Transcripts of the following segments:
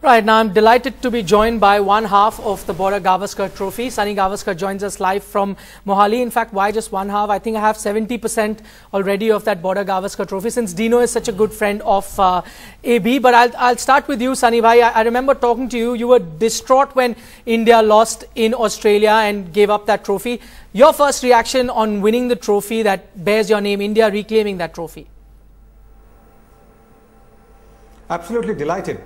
Right, now I'm delighted to be joined by one half of the Border Gavaskar Trophy. Sunny Gavaskar joins us live from Mohali. In fact, why just one half? I think I have 70% already of that Border Gavaskar Trophy since Dino is such a good friend of AB. But I'll start with you, Sunny Bhai. I remember talking to you. You were distraught when India lost in Australia and gave up that trophy. Your first reaction on winning the trophy that bears your name, India reclaiming that trophy? Absolutely delighted.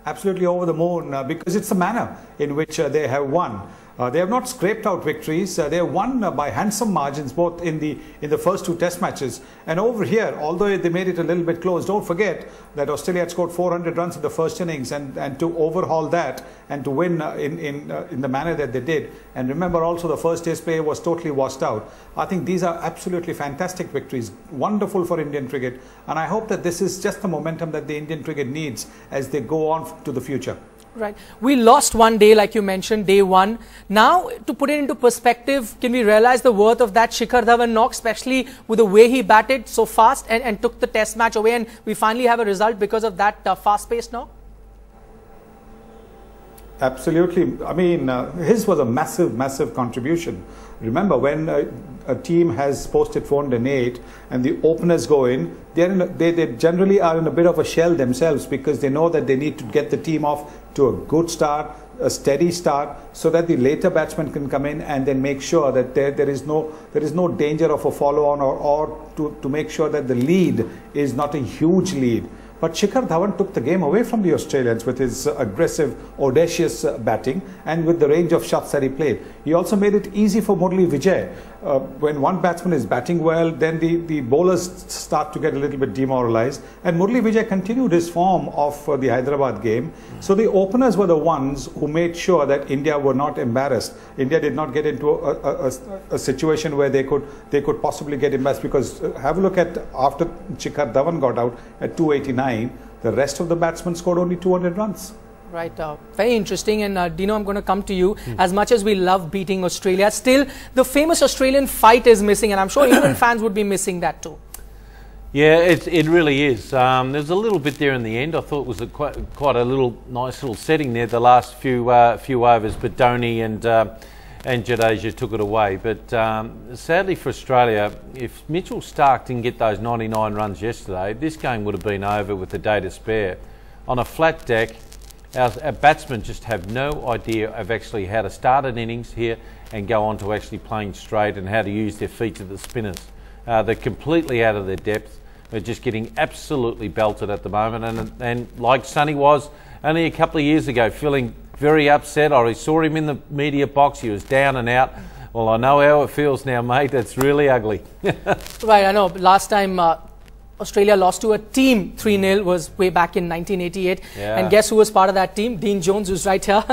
Absolutely over the moon because it's the manner in which they have won. They have not scraped out victories. They have won by handsome margins both in the first two test matches. And over here, although they made it a little bit close, don't forget that Australia had scored 400 runs in the first innings, and to overhaul that and to win in the manner that they did. And remember also the first test play was totally washed out. I think these are absolutely fantastic victories, wonderful for Indian cricket. And I hope that this is just the momentum that the Indian cricket needs as they go on to the future. Right. We lost one day, like you mentioned, day one. Now, to put it into perspective, can we realize the worth of that Shikhar Dhawan knock, especially with the way he batted so fast and took the test match away, and we finally have a result because of that fast-paced knock? Absolutely. I mean, his was a massive contribution. Remember, when a team has posted 408 and the openers go in, they generally are in a bit of a shell themselves because they know that they need to get the team off to a good start, a steady start, so that the later batsmen can come in and then make sure that there is no danger of a follow-on or to make sure that the lead is not a huge lead. But Shikhar Dhawan took the game away from the Australians with his aggressive, audacious batting and with the range of shots that he played. He also made it easy for Murali Vijay. When one batsman is batting well, then the bowlers start to get a little bit demoralized. And Murali Vijay continued his form of the Hyderabad game. So the openers were the ones who made sure that India were not embarrassed. India did not get into a situation where they could possibly get embarrassed, because have a look at after Shikhar Dhawan got out at 289. The rest of the batsmen scored only 200 runs. Right, very interesting. And Dino, I'm going to come to you. As much as we love beating Australia, still the famous Australian fight is missing, and I'm sure England fans would be missing that too. Yeah, it really is. There's a little bit there in the end. I thought it was quite a nice little setting there the last few overs, but Dhoni and Jadeja took it away. But sadly for Australia, if Mitchell Starc didn't get those 99 runs yesterday, this game would have been over with a day to spare. On a flat deck, our batsmen just have no idea of actually how to start an innings here and go on to actually playing straight and how to use their feet to the spinners. They're completely out of their depth. They're just getting absolutely belted at the moment. And like Sonny was only a couple of years ago, feeling very upset. I saw him in the media box. He was down and out. Well, I know how it feels now, mate. It's really ugly. Right, I know. Last time Australia lost to a team 3-0 was way back in 1988. Yeah. And guess who was part of that team? Dean Jones, who's right here.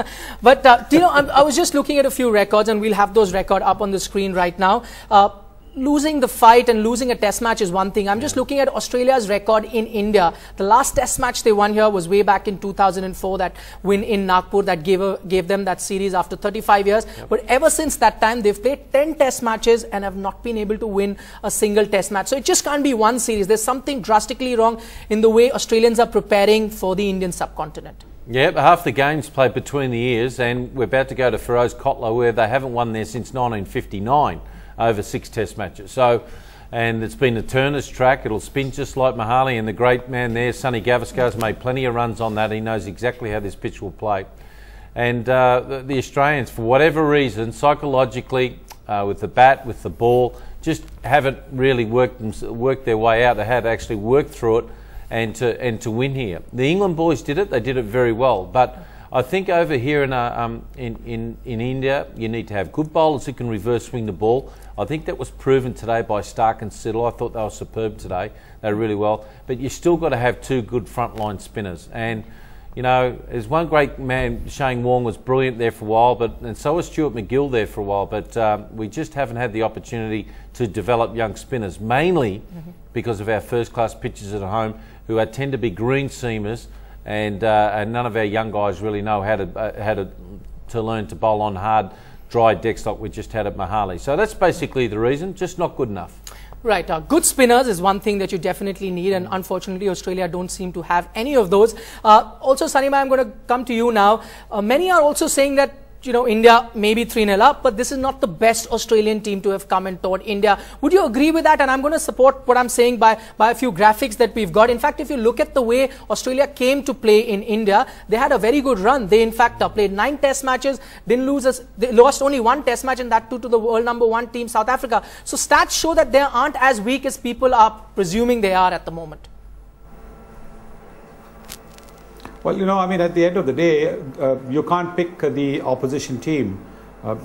But, you know, I was just looking at a few records, and we'll have those records up on the screen right now. Losing the fight and losing a test match is one thing. I'm just looking at Australia's record in India. The last test match they won here was way back in 2004, that win in Nagpur that gave them that series after 35 years. Yep. But ever since that time, they've played 10 test matches and have not been able to win a single test match. So it just can't be one series. There's something drastically wrong in the way Australians are preparing for the Indian subcontinent. Yeah, half the games played between the ears, and we're about to go to Feroz Kotla, where they haven't won there since 1959. Over 6 test matches. So, and it's been a turner's track. It'll spin just like Mohali, and the great man there, Sunny Gavaskar, has made plenty of runs on that. He knows exactly how this pitch will play. And the Australians, for whatever reason, psychologically, with the bat, with the ball, just haven't really worked their way out. They had to actually work through it and to win here. The England boys did it. They did it very well. But I think over here in India, you need to have good bowlers who can reverse swing the ball. I think that was proven today by Starc and Siddle. I thought they were superb today. They were really well. But you still got to have 2 good frontline spinners. And, you know, there's one great man, Shane Warne was brilliant there for a while, and so was Stuart MacGill there for a while. But we just haven't had the opportunity to develop young spinners, mainly because of our first-class pitchers at home, who tend to be green seamers. And none of our young guys really know how to learn to bowl on hard, dry decks like we just had at Mohali. So that's basically the reason, just not good enough. Right, good spinners is one thing that you definitely need, and unfortunately Australia don't seem to have any of those. Also, Sunny, I'm going to come to you now. Many are also saying that, you know, India may be 3-0 up, but this is not the best Australian team to have come and taught India. Would you agree with that? And I'm going to support what I'm saying by a few graphics that we've got. In fact, if you look at the way Australia came to play in India, they had a very good run. They, in fact, played 9 test matches, didn't lose they lost only 1 test match, and that too to the world #1 team, South Africa. So stats show that they aren't as weak as people are presuming they are at the moment. Well, you know, I mean, at the end of the day, you can't pick the opposition team.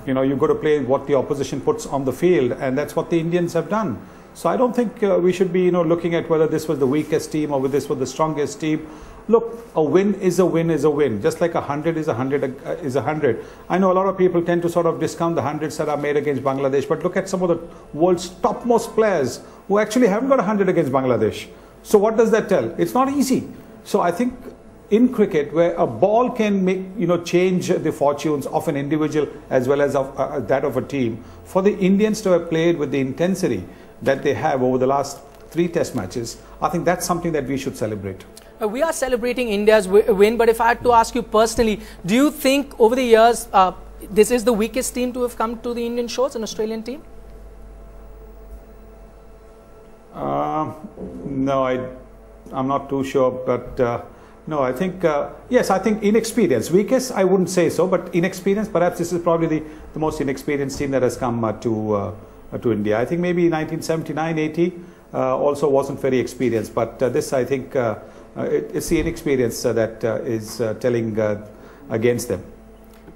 You know, you've got to play what the opposition puts on the field, and that's what the Indians have done. So I don't think we should be, you know, looking at whether this was the weakest team or whether this was the strongest team. Look, a win is a win is a win. Just like 100 is 100 is 100. I know a lot of people tend to sort of discount the 100s that are made against Bangladesh, but look at some of the world's topmost players who actually haven't got 100 against Bangladesh. So what does that tell? It's not easy. So I think in cricket, where a ball can make, you know, change the fortunes of an individual as well as of, that of a team, for the Indians to have played with the intensity that they have over the last 3 test matches, I think that's something that we should celebrate. We are celebrating India's win, but if I had to ask you personally, do you think over the years this is the weakest team to have come to the Indian shores, an Australian team? No, I'm not too sure, but no, I think, yes, I think inexperience. Weakest, I wouldn't say so, but inexperience, perhaps this is probably the most inexperienced team that has come to India. I think maybe 1979-80 also wasn't very experienced, but this, I think, it's the inexperience that is telling against them.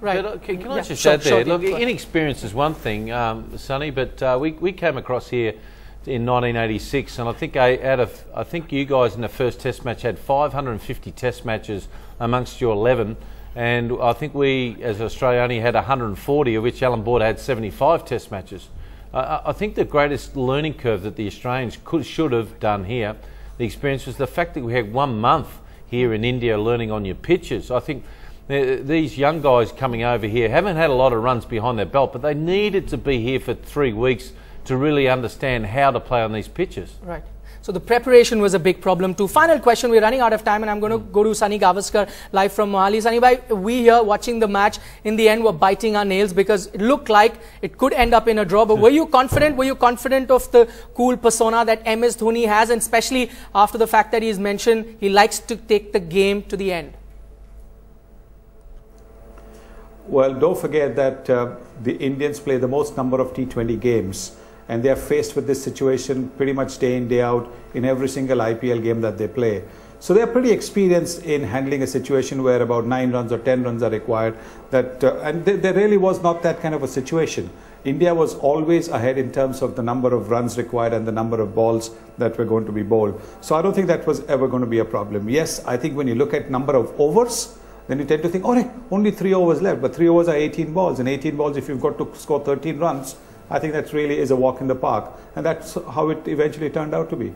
Right. But, can I just add there? Look, inexperience is one thing, Sonny, but we came across here in 1986, and I think you guys in the first test match had 550 test matches amongst your 11, and I think we as Australia only had 140, of which Alan Border had 75 test matches. I think the greatest learning curve that the Australians should have done here, the experience, was the fact that we had 1 month here in India learning on your pitches. I think these young guys coming over here haven't had a lot of runs behind their belt, but they needed to be here for 3 weeks to really understand how to play on these pitches. Right. So the preparation was a big problem too. Final question, we're running out of time, and I'm going to go to Sunny Gavaskar live from Mohali. Sunny bhai, we here watching the match in the end were biting our nails because it looked like it could end up in a draw. But were you confident? Were you confident of the cool persona that MS Dhoni has, and especially after the fact that he's mentioned he likes to take the game to the end? Well, don't forget that the Indians play the most number of T20 games, and they are faced with this situation pretty much day in, day out in every single IPL game that they play. So they are pretty experienced in handling a situation where about 9 runs or 10 runs are required. And there really was not that kind of a situation. India was always ahead in terms of the number of runs required and the number of balls that were going to be bowled. So I don't think that was ever going to be a problem. Yes, I think when you look at number of overs, then you tend to think, oh, only 3 overs left. But 3 overs are 18 balls. And 18 balls, if you've got to score 13 runs, I think that really is a walk in the park. And that's how it eventually turned out to be.